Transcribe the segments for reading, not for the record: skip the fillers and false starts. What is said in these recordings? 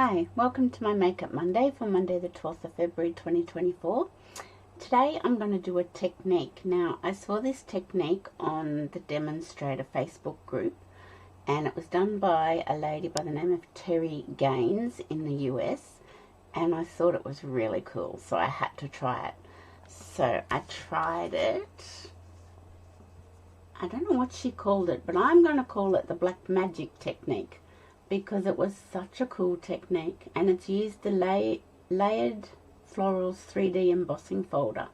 Hi, welcome to my Makeup Monday for Monday the 12th of February 2024. Today I'm going to do a technique. Now, I saw this technique on the Demonstrator Facebook group, and it was done by a lady by the name of Terri Gaines in the US, and I thought it was really cool, so I had to try it. So I tried it. I don't know what she called it, but I'm going to call it the Black Magic technique, because it was such a cool technique, and it's used the Layered Florals 3D embossing folder.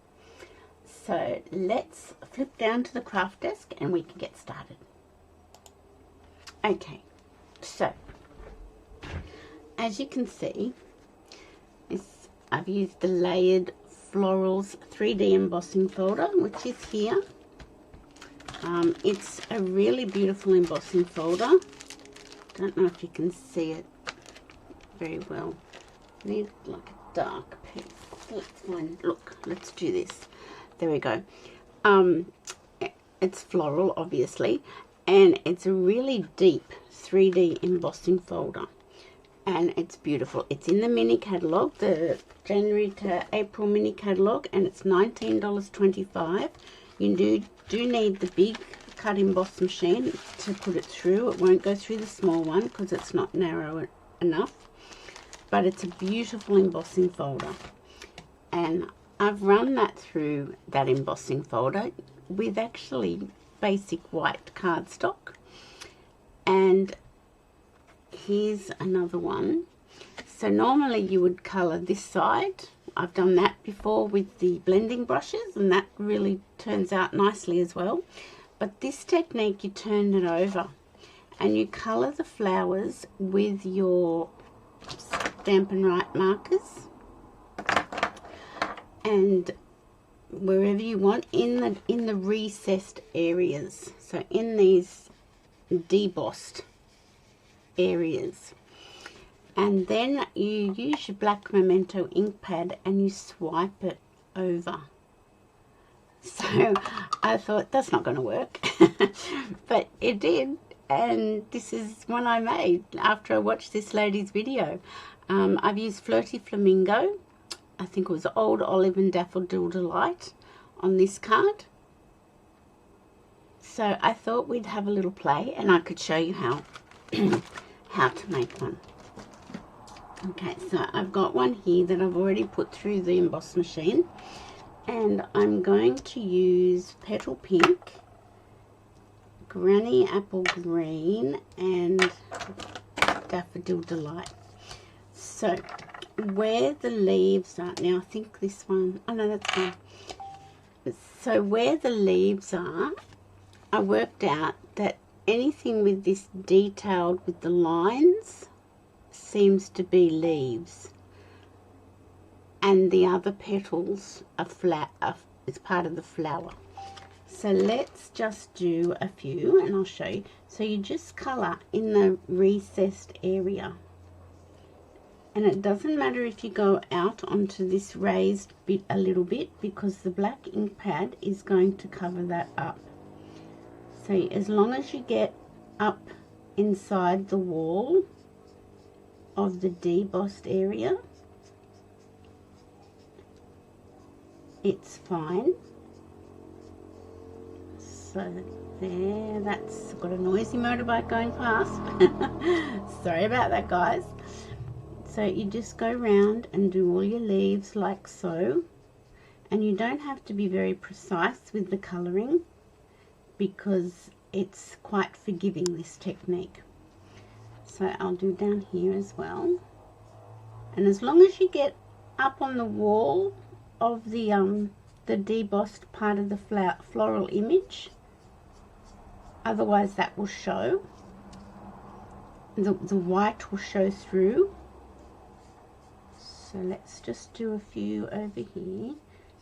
So let's flip down to the craft desk and we can get started. Okay, so as you can see, I've used the Layered Florals 3D embossing folder, which is here. It's a really beautiful embossing folder. Don't know if you can see it very well. I need like a dark piece. Let's find, look, let's do this. There we go. It's floral, obviously, and it's a really deep 3D embossing folder, and it's beautiful. It's in the mini catalogue, the January to April mini catalogue, and it's $19.25. You do need the big cut emboss machine to put it through. It won't go through the small one because it's not narrow enough, but it's a beautiful embossing folder, and I've run that through that embossing folder with actually basic white cardstock. And here's another one. So normally you would color this side. I've done that before with the blending brushes, and that really turns out nicely as well. But this technique, you turn it over and you colour the flowers with your Stampin' markers, and wherever you want in the recessed areas, so in these debossed areas. And then you use your black Memento ink pad and you swipe it over. So I thought that's not going to work, but it did, and this is one I made after I watched this lady's video. I've used Flirty Flamingo, I think it was Old Olive and Daffodil Delight on this card. So I thought we'd have a little play and I could show you how how to make one. Okay, so I've got one here that I've already put through the emboss machine, and I'm going to use Petal Pink, Granny Apple Green, and Daffodil Delight. So where the leaves are, now I think this one, oh no, that's fine. So where the leaves are, I worked out that anything with this detailed with the lines seems to be leaves, and the other petals are flat, it's part of the flower. So let's just do a few and I'll show you. So you just colour in the recessed area, and it doesn't matter if you go out onto this raised bit a little bit, because the black ink pad is going to cover that up. So as long as you get up inside the wall of the debossed area, it's fine. So there, that's got a noisy motorbike going past. Sorry about that, guys. So you just go round and do all your leaves like so, and you don't have to be very precise with the colouring because it's quite forgiving, this technique. So I'll do down here as well, and as long as you get up on the wall of the debossed part of the floral image, otherwise that will show, the white will show through. So let's just do a few over here.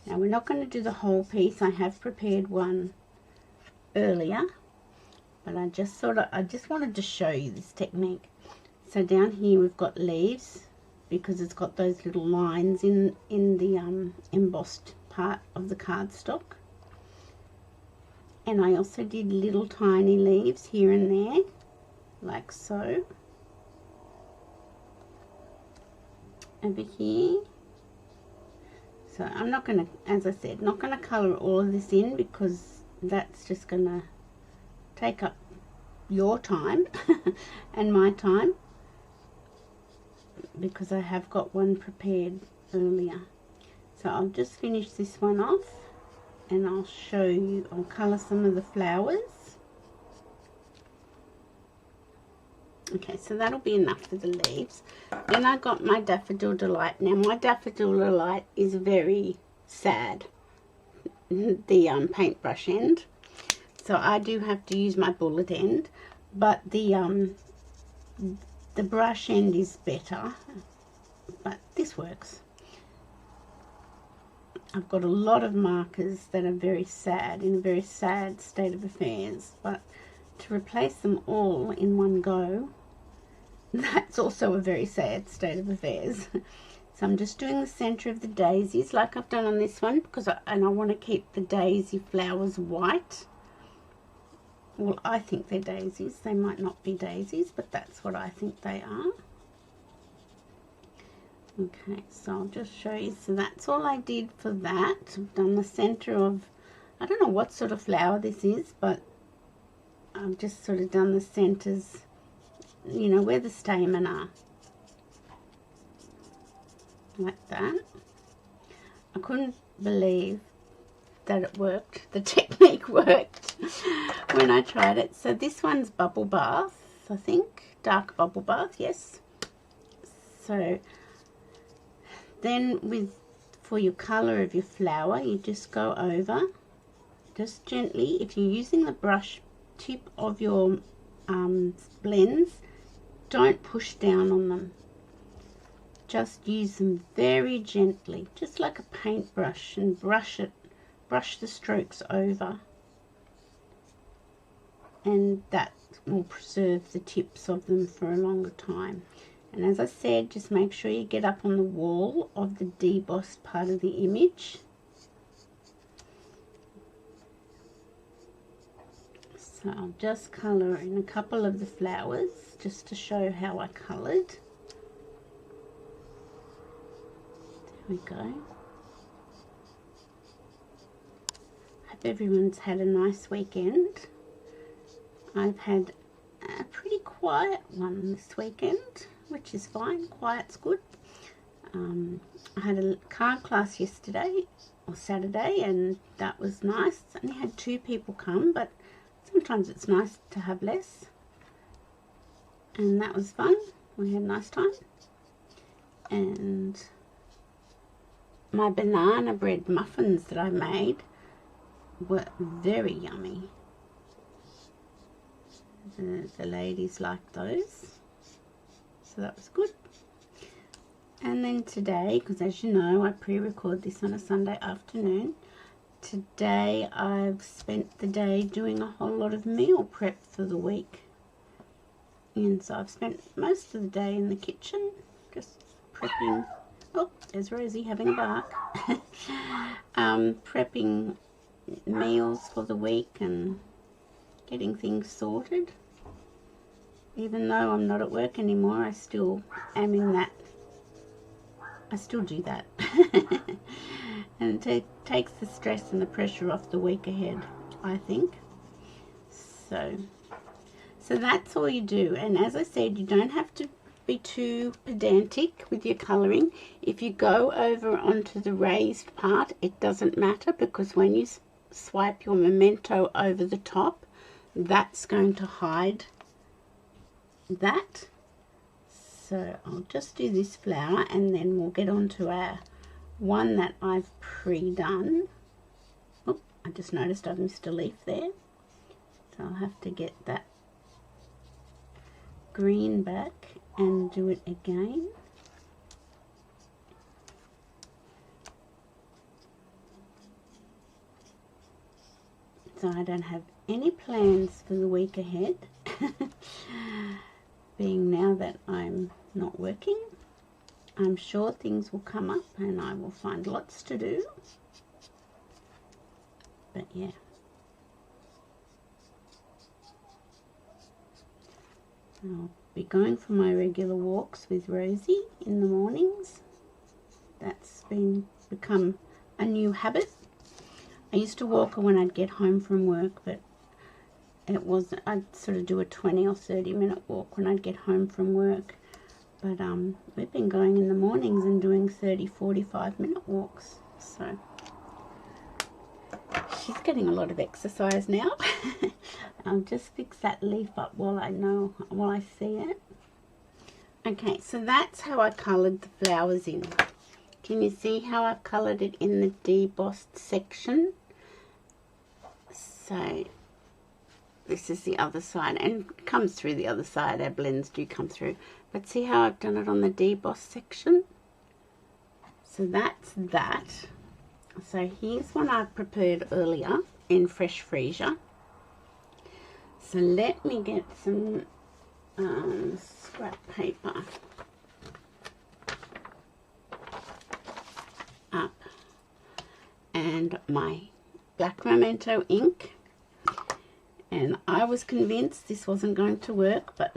Now we're not going to do the whole piece. I have prepared one earlier, but I just wanted to show you this technique. So down here we've got leaves, because it's got those little lines in the embossed part of the cardstock. And I also did little tiny leaves here and there, like so. over here. So I'm not going to, as I said, not going to colour all of this in because that's just going to take up your time and my time, because I have got one prepared earlier. So I'll just finish this one off and I'll show you, I'll colour some of the flowers. Okay, so that'll be enough for the leaves. Then I got my Daffodil Delight. Now my Daffodil Delight is very sad, the paintbrush end. So I do have to use my bullet end, but the brush end is better, but this works. I've got a lot of markers that are very sad, in a very sad state of affairs, but to replace them all in one go, that's also a very sad state of affairs. So I'm just doing the center of the daisies like I've done on this one, because I want to keep the daisy flowers white. Well, I think they're daisies. They might not be daisies, but that's what I think they are. Okay, so I'll just show you. So that's all I did for that. I've done the center of, I don't know what sort of flower this is, but I've just sort of done the centers, you know, where the stamen are. Like that. I couldn't believe that it worked. The technique worked when I tried it. So this one's Bubble Bath, I think. Dark Bubble Bath, yes. So then for your colour of your flower, you just go over, just gently. If you're using the brush tip of your blends, don't push down on them. Just use them very gently, just like a paintbrush, and brush the strokes over, and that will preserve the tips of them for a longer time. And as I said, just make sure you get up on the wall of the debossed part of the image. So I'll just colour in a couple of the flowers just to show how I coloured. There we go. Hope everyone's had a nice weekend. I've had a pretty quiet one this weekend, which is fine. Quiet's good. I had a card class yesterday or Saturday, and that was nice. I only had 2 people come, but sometimes it's nice to have less. And that was fun. We had a nice time. And my banana bread muffins that I made were very yummy. The ladies liked those, so that was good. And then today, because as you know I pre-record this on a Sunday afternoon, today I've spent the day doing a whole lot of meal prep for the week. And so I've spent most of the day in the kitchen just prepping. Oh, there's Rosie having a bark. Prepping meals for the week and getting things sorted. Even though I'm not at work anymore, I still am in that. I still do that. And it takes the stress and the pressure off the week ahead, I think. So that's all you do. And as I said, you don't have to be too pedantic with your colouring. If you go over onto the raised part, it doesn't matter, because when you swipe your Memento over the top, that's going to hide that. So I'll just do this flower, and then we'll get on to our one that I've pre-done. Oh, I just noticed I've missed a leaf there, so I'll have to get that green back and do it again. So I don't have any plans for the week ahead, being now that I'm not working. I'm sure things will come up and I will find lots to do. But yeah. I'll be going for my regular walks with Rosie in the mornings. That's become a new habit. I used to walk her when I'd get home from work, but it wasn't. I'd sort of do a 20 or 30-minute walk when I'd get home from work. But we've been going in the mornings and doing 30, 45-minute walks. So she's getting a lot of exercise now. I'll just fix that leaf up while I see it. Okay, so that's how I coloured the flowers in. Can you see how I've coloured it in the debossed section? So this is the other side, and it comes through the other side. Our blends do come through. But see how I've done it on the debossed section? So that's that. So here's one I prepared earlier in Fresh Freesia. So let me get some scrap paper up and my black Memento ink. And I was convinced this wasn't going to work, but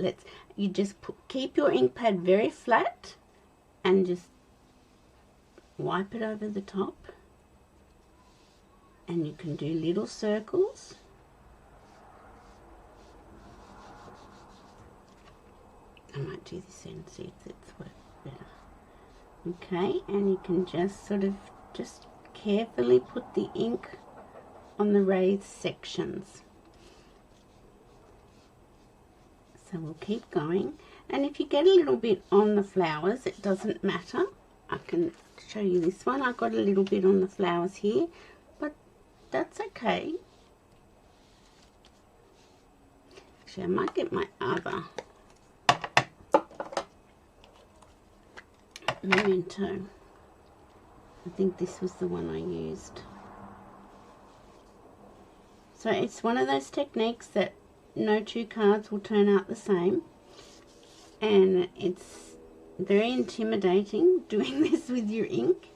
you just keep your ink pad very flat and just wipe it over the top, and you can do little circles. I might do this and see if it's worked better. Okay, and you can just sort of carefully put the ink on the raised sections. So we'll keep going, and if you get a little bit on the flowers, it doesn't matter. I can show you this one. I got a little bit on the flowers here, but that's okay. Actually, I might get my other Memento. I think this was the one I used. So it's one of those techniques that no two cards will turn out the same, and it's very intimidating doing this with your ink,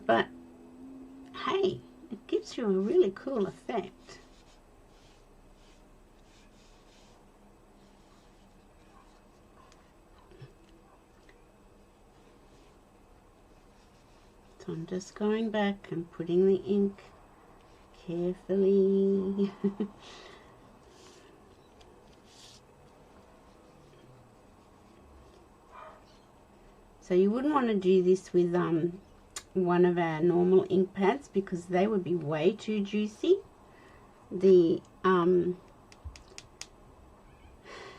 but hey, it gives you a really cool effect. So I'm just going back and putting the ink carefully. So you wouldn't want to do this with one of our normal ink pads, because they would be way too juicy. The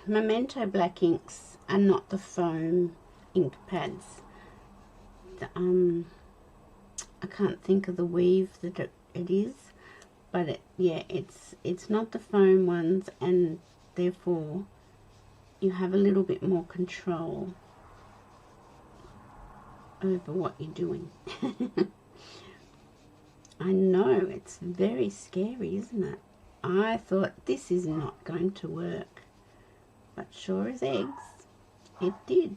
Memento black inks are not the foam ink pads. I can't think of the weave that it is, but it's not the foam ones, and therefore you have a little bit more control over what you're doing. I know, it's very scary, isn't it? I thought this is not going to work, but sure as eggs it did.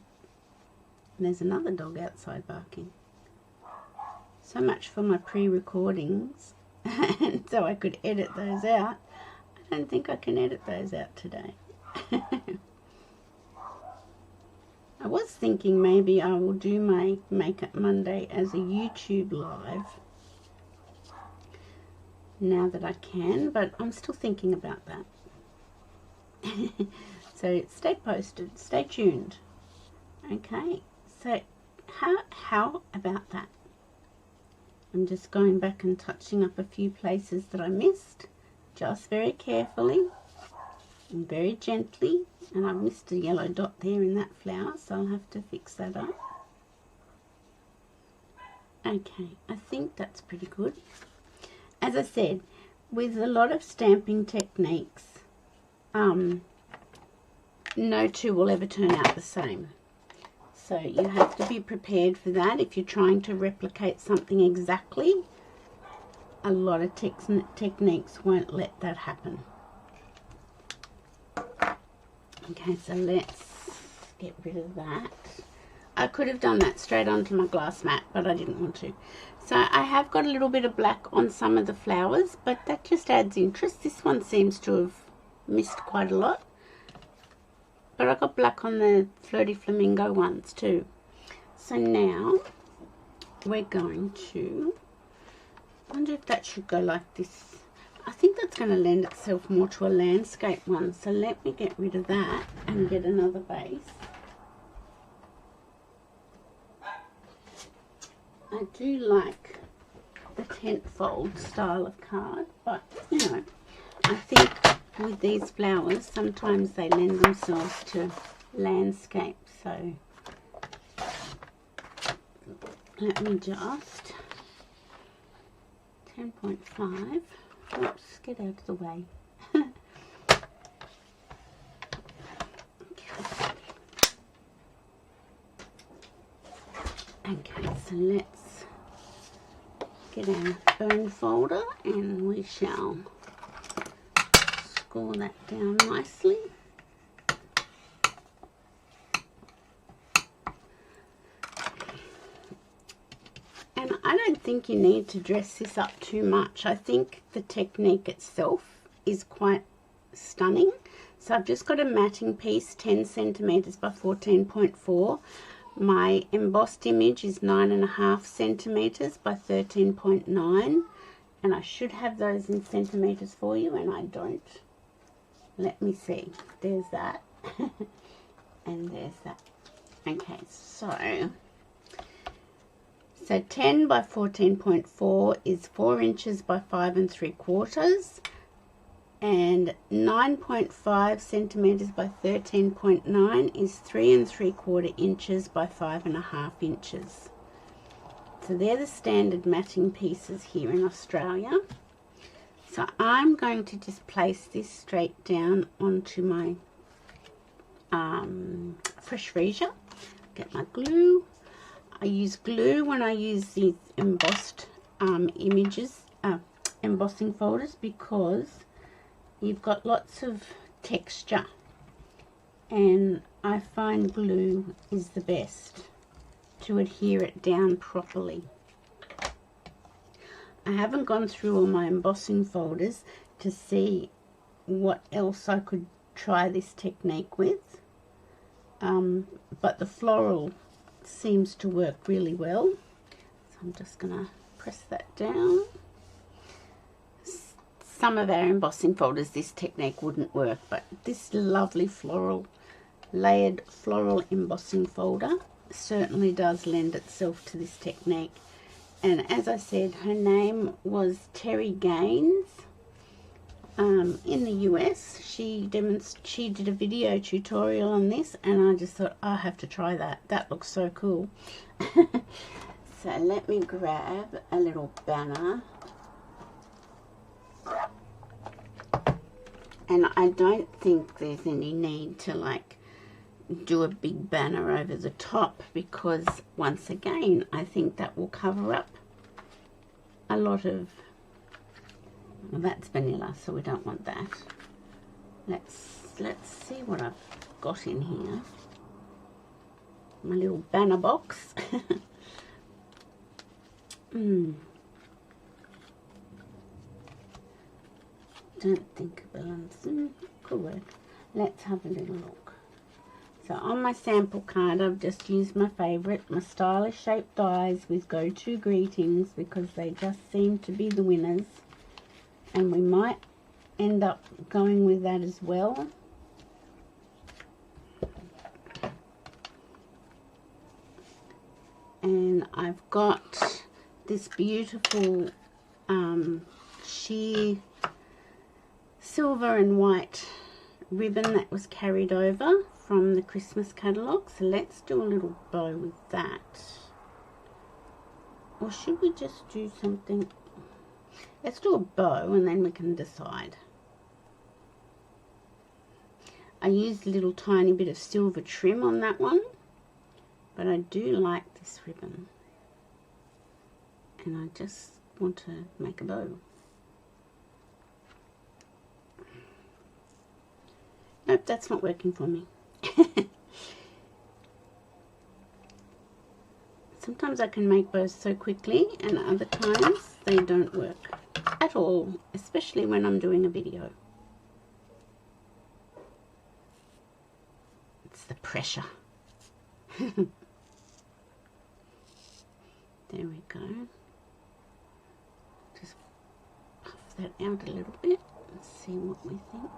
And there's another dog outside barking. So much for my pre-recordings, and so I could edit those out. I don't think I can edit those out today. I was thinking maybe I will do my Makeup Monday as a YouTube live now that I can, but I'm still thinking about that. So stay posted, stay tuned. Okay, so how about that? I'm just going back and touching up a few places that I missed, just very carefully and very gently. And I've missed a yellow dot there in that flower, so I'll have to fix that up. Okay, I think that's pretty good. As I said, with a lot of stamping techniques, no two will ever turn out the same. So you have to be prepared for that. If you're trying to replicate something exactly, a lot of techniques won't let that happen. Okay, so let's get rid of that. I could have done that straight onto my glass mat, but I didn't want to. So I have got a little bit of black on some of the flowers, but that just adds interest. This one seems to have missed quite a lot. But I got black on the Flirty Flamingo ones too. So now we're going to, I wonder if that should go like this. I think that's going to lend itself more to a landscape one, so let me get rid of that and get another base. I do like the tent fold style of card, but you know, I think with these flowers sometimes they lend themselves to landscape, so let me just 10.5. Oops, get out of the way. Okay, so let's get our bone folder and we shall score that down nicely. And I don't think you need to dress this up too much. I think the technique itself is quite stunning. So I've just got a matting piece, 10 centimeters by 14.4. My embossed image is 9.5 centimeters by 13.9. And I should have those in centimeters for you, and I don't. Let me see. There's that. And there's that. Okay, so 10 by 14.4 is 4 inches by 5 3/4, and 9.5 centimeters by 13.9 is 3 3/4 inches by 5.5 inches. So they're the standard matting pieces here in Australia. So I'm going to just place this straight down onto my fresh freezer. Get my glue. I use glue when I use these embossed embossing folders, because you've got lots of texture, and I find glue is the best to adhere it down properly. I haven't gone through all my embossing folders to see what else I could try this technique with, but the floral seems to work really well. So I'm just gonna press that down. Some of our embossing folders this technique wouldn't work, but this lovely floral, layered floral embossing folder certainly does lend itself to this technique. And as I said, her name was Terri Gaines. In the US, she did a video tutorial on this, and I just thought, I have to try that. That looks so cool. So let me grab a little banner. And I don't think there's any need to like do a big banner over the top, because once again, I think that will cover up a lot of, well, that's vanilla, so we don't want that. Let's see what I've got in here. My little banner box. Don't think it belongs. Could work. Let's have a little look. So on my sample card, I've just used my favourite, my stylish shaped dies with go-to greetings, because they just seem to be the winners. And we might end up going with that as well. And I've got this beautiful sheer silver and white ribbon that was carried over from the Christmas catalogue. So let's do a little bow with that. Or should we just do something? Let's do a bow and then we can decide. I used a little tiny bit of silver trim on that one, but I do like this ribbon. And I just want to make a bow. Nope, that's not working for me. Sometimes I can make bows so quickly, and other times they don't work at all, especially when I'm doing a video. It's the pressure. There we go. Just puff that out a little bit and see what we think.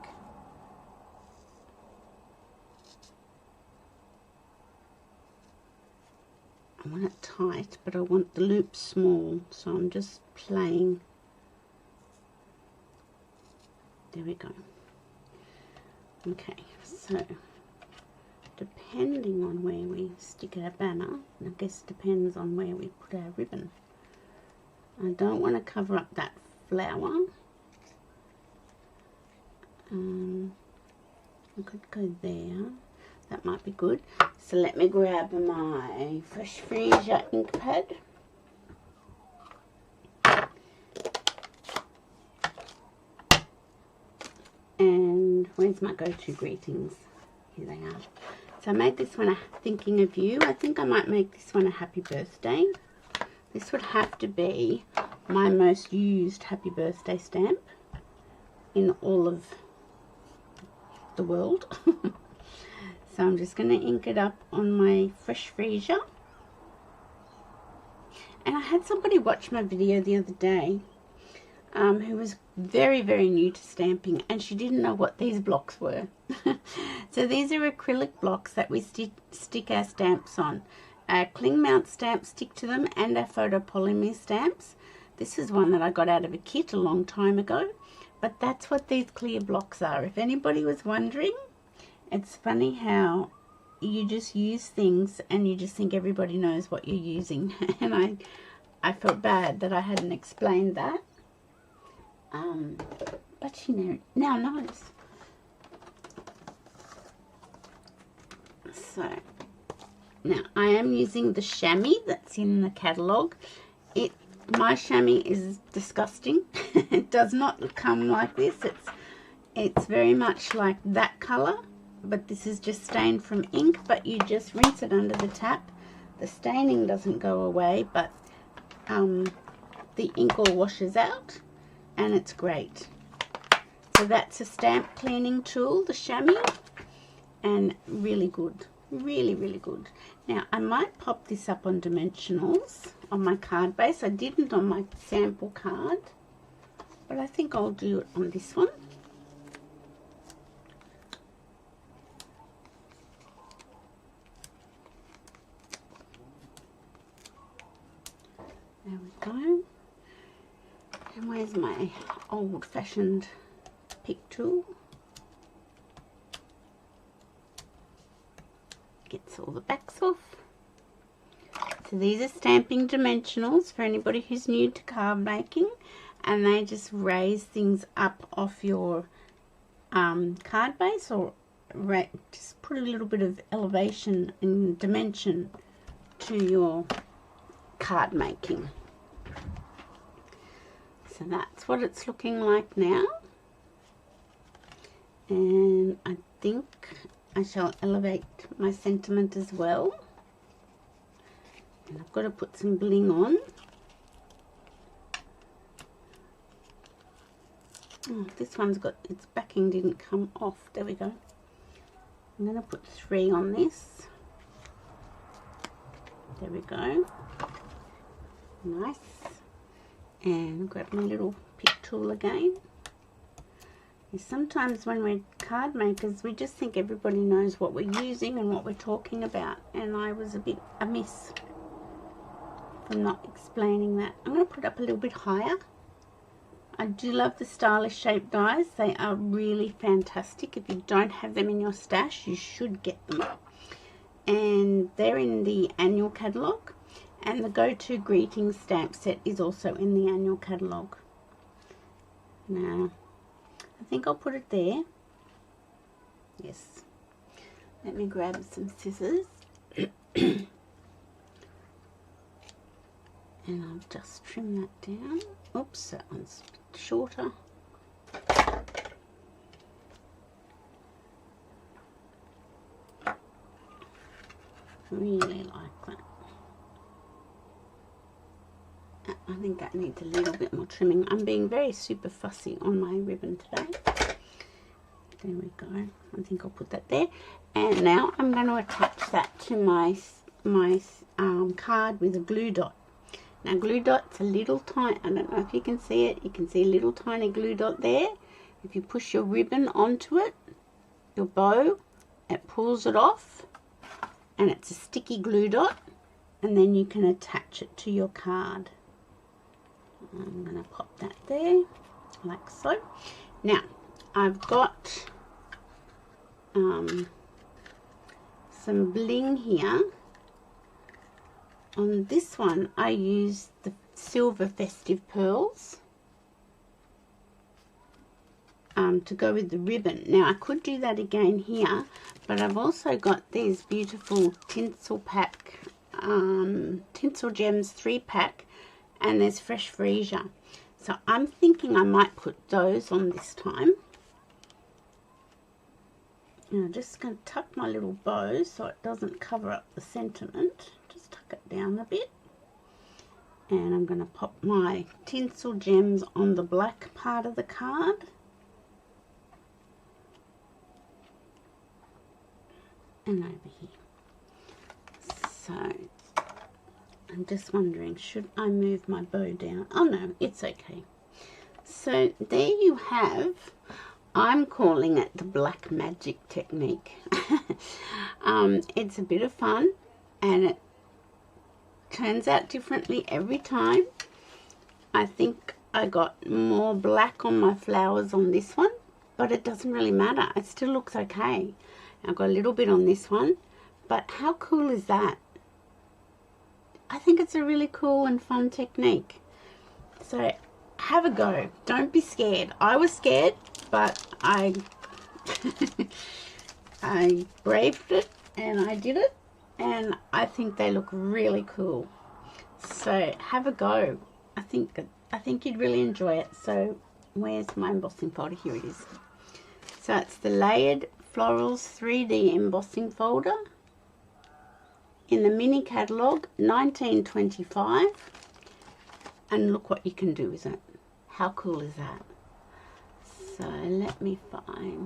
I want it tight, but I want the loop small, so I'm just playing. There we go. Okay, so depending on where we stick our banner, I guess it depends on where we put our ribbon. I don't want to cover up that flower. I could go there. That might be good. So let me grab my Fresh Freesia ink pad. And where's my go-to greetings? Here they are. So I made this one a thinking of you. I think I might make this one a happy birthday. This would have to be my most used happy birthday stamp in all of the world. So I'm just going to ink it up on my Fresh Freesia. And I had somebody watch my video the other day who was very, very new to stamping, and she didn't know what these blocks were. So these are acrylic blocks that we stick our stamps on. Cling mount stamps stick to them, and our photopolymer stamps. This is one that I got out of a kit a long time ago, but that's what these clear blocks are. If anybody was wondering, it's funny how you just use things and you just think everybody knows what you're using. And I felt bad that I hadn't explained that. But she now knows. So, now I am using the chamois that's in the catalogue. My chamois is disgusting. It does not come like this. It's very much like that colour, but this is just stained from ink, but you just rinse it under the tap. The staining doesn't go away, but the ink all washes out, and it's great. So that's a stamp cleaning tool, the chamois, and really good. Really, really good. Now, I might pop this up on dimensionals on my card base. I didn't on my sample card, but I think I'll do it on this one. There we go. And where's my old-fashioned pick tool? Gets all the backs off. So these are stamping dimensionals for anybody who's new to card making, and they just raise things up off your card base, or just put a little bit of elevation and dimension to your card making. So that's what it's looking like now, and I think I shall elevate my sentiment as well. And I've got to put some bling on. Oh, this one's got, its backing didn't come off. There we go. I'm going to put 3 on this. There we go. Nice. And grab my little pick tool again. Sometimes when we're card makers, we just think everybody knows what we're using and what we're talking about, and I was a bit amiss for not explaining that. I'm going to put it up a little bit higher. I do love the stylish shape dies. They are really fantastic. If you don't have them in your stash, you should get them. And they're in the annual catalogue, and the go-to greetings stamp set is also in the annual catalogue. Now, I think I'll put it there. Yes. Let me grab some scissors. And I'll just trim that down. Oops, that one's a bit shorter. Really like that. I think that needs a little bit more trimming. I'm being very super fussy on my ribbon today. There we go. I think I'll put that there. And now I'm going to attach that to my card with a glue dot. Now glue dot's a little tiny, I don't know if you can see it, you can see a little tiny glue dot there. If you push your ribbon onto it, your bow, it pulls it off, and it's a sticky glue dot, and then you can attach it to your card. I'm going to pop that there, like so. Now, I've got some bling here. On this one, I used the silver festive pearls to go with the ribbon. Now, I could do that again here, but I've also got these beautiful tinsel pack, tinsel gems 3-pack, and there's fresh freesia. So I'm thinking I might put those on this time. Now I'm just going to tuck my little bow so it doesn't cover up the sentiment. Just tuck it down a bit. And I'm going to pop my tinsel gems on the black part of the card. And over here. So I'm just wondering, should I move my bow down? Oh no, it's okay. So there you have, I'm calling it the black magic technique. It's a bit of fun, and it turns out differently every time. I think I got more black on my flowers on this one, but it doesn't really matter. It still looks okay. I've got a little bit on this one, but how cool is that? I think it's a really cool and fun technique. So have a go. Don't be scared. I was scared, but I I braved it and I did it, and I think they look really cool. So have a go. I think you'd really enjoy it. So where's my embossing folder? Here it is. So it's the Layered Florals 3D embossing folder in the mini catalogue, 1925. And look what you can do with it. How cool is that? So let me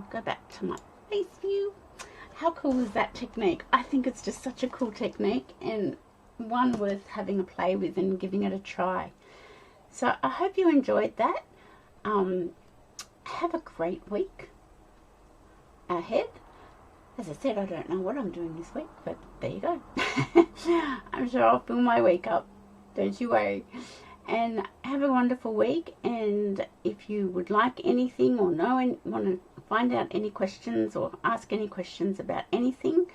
go back to my face view. How cool is that technique? I think it's just such a cool technique, and one worth having a play with and giving it a try. So I hope you enjoyed that. Have a great week ahead. As I said, I don't know what I'm doing this week, but there you go. I'm sure I'll fill my week up. Don't you worry. And have a wonderful week. And if you would like anything or want to find out any questions or ask any questions about anything,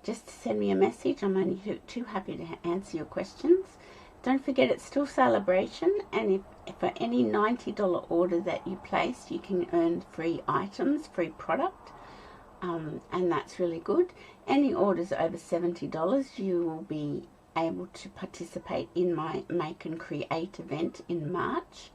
just send me a message. I'm only too happy to answer your questions. Don't forget, it's still celebration, and if for any $90 order that you place, you can earn free items, free product. And that's really good. Any orders over $70, you will be able to participate in my Make and Create event in March.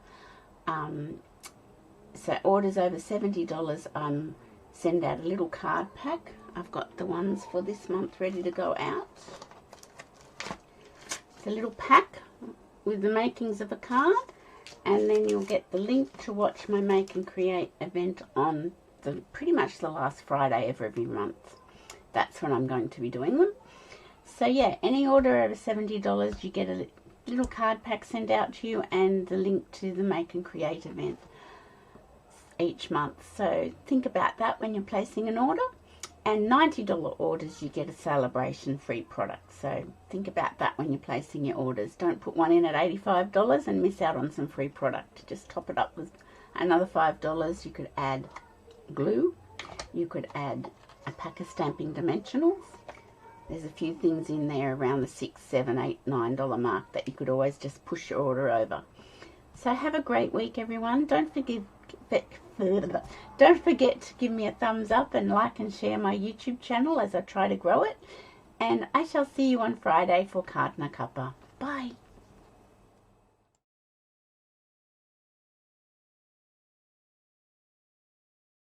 So orders over $70, send out a little card pack. I've got the ones for this month ready to go out. It's a little pack with the makings of a card, and then you'll get the link to watch my Make and Create event on pretty much the last Friday of every month. That's when I'm going to be doing them. So yeah, any order over $70, you get a little card pack sent out to you and the link to the Make and Create event each month. So think about that when you're placing an order. And $90 orders, you get a celebration free product. So think about that when you're placing your orders. Don't put one in at $85 and miss out on some free product. Just top it up with another $5. You could add glue. You could add a pack of Stampin' Dimensionals. There's a few things in there around the $6, $7, $8, $9 mark that you could always just push your order over. So have a great week, everyone. Don't forget to give me a thumbs up and like and share my YouTube channel as I try to grow it. And I shall see you on Friday for Card Na Cuppa. Bye.